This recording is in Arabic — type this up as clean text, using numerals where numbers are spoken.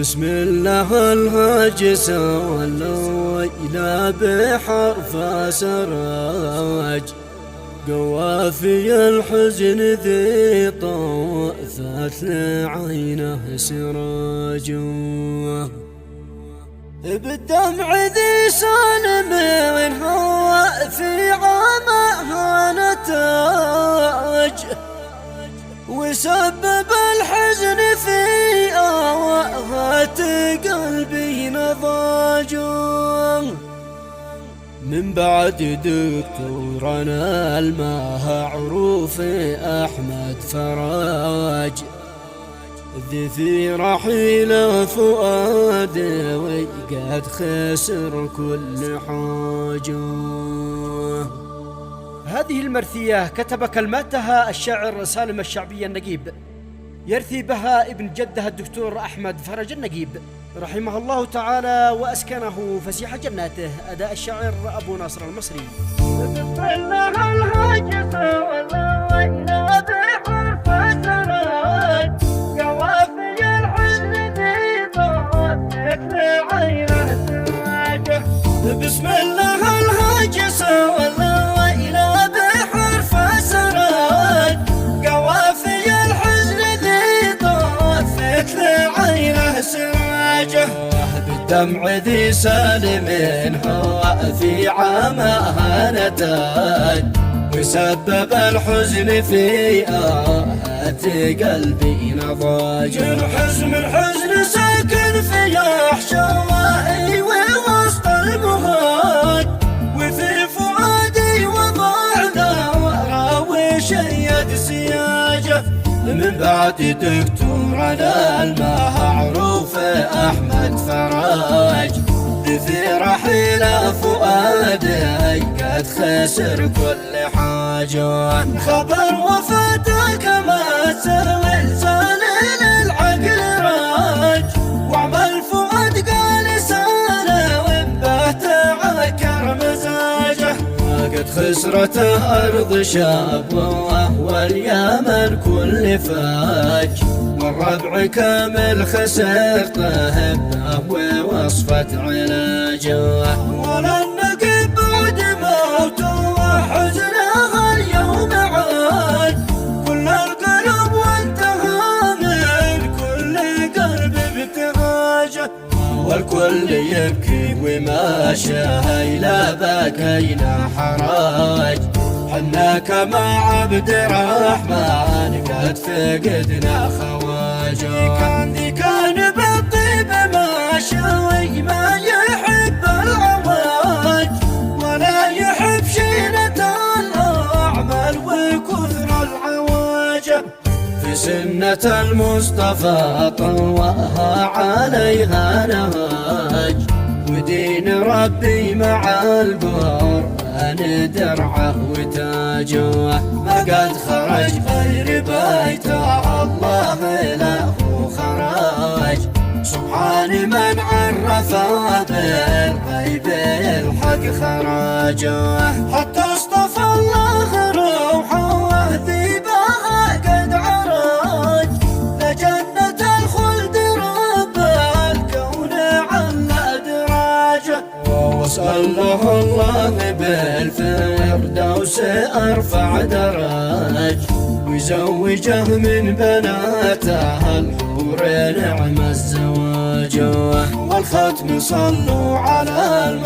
بسم الله الهاجس والليل بحرف سراج، قوافي الحزن ذي طوثت لعينه سراج، بالدمع ذي سالم من هو في عمها نتاج، وسبب الحزن في آهات قلبي نضاج. من بعد دكتورنا المعروف أحمد فراج، ذي في رحيل فؤاد وقد خسر كل حاجة. هذه المرثية كتب كلماتها الشاعر سالم الشعبي النقيب، يرثي بها ابن جده الدكتور أحمد فرج النقيب رحمه الله تعالى وأسكنه فسيح جناته. أداء الشاعر أبو ناصر المصري. بسم الله الهاجس والليل بحرف سراج، قوافي الحزن ذي طفت لعينه سراجه، بالدمع ذي سالم هو في عمها نتاج، وسبب الحزن في آهات قلبي نضاج. الحزن ساكن في أحشائي ووسط المهاج، وفي فؤادي وضع ذا شيد سياجه. من بعد دكتورنا المعروف أحمد فراج، في رحيل فؤادي قد خسر كل حاجة. خبر وفاتك ما زلزال للعقل راج، وعمل فؤاد قال ساله وبه تعكر مزاجه. قد خسرته أرض شاب واليمن كل فاج، والربع كامل خسرته ووصفة علاجه. ولا النقيب بعد موته وحزنه اليوم عاد، كل القلب وانتهى من كل قلب ابتهاجه. والكل يبكي وما شهينا بكينا حراج، حنا كما عبد الرحمن قد فقدنا خواجه. كان بالطيب ما شوي ما يحب العواج، ولا يحب شينة الأعمال وكثر العواجه. في سنة المصطفى طوها عليها نهاج، ودين ربي مع القرآن درعه وتاجه. ما قد خرج غير بيت الله له خراج، سبحان من عرف بالغيب الحق خراجه. حتى اصطفى الله روحه وهدي بها قد عراج، لجنة الخلد رب الكون على دراجه. واسأله الله بالفردوس أرفع دراج، ويزوجه من بناته الحور نعم الزواج. والختم صلوا على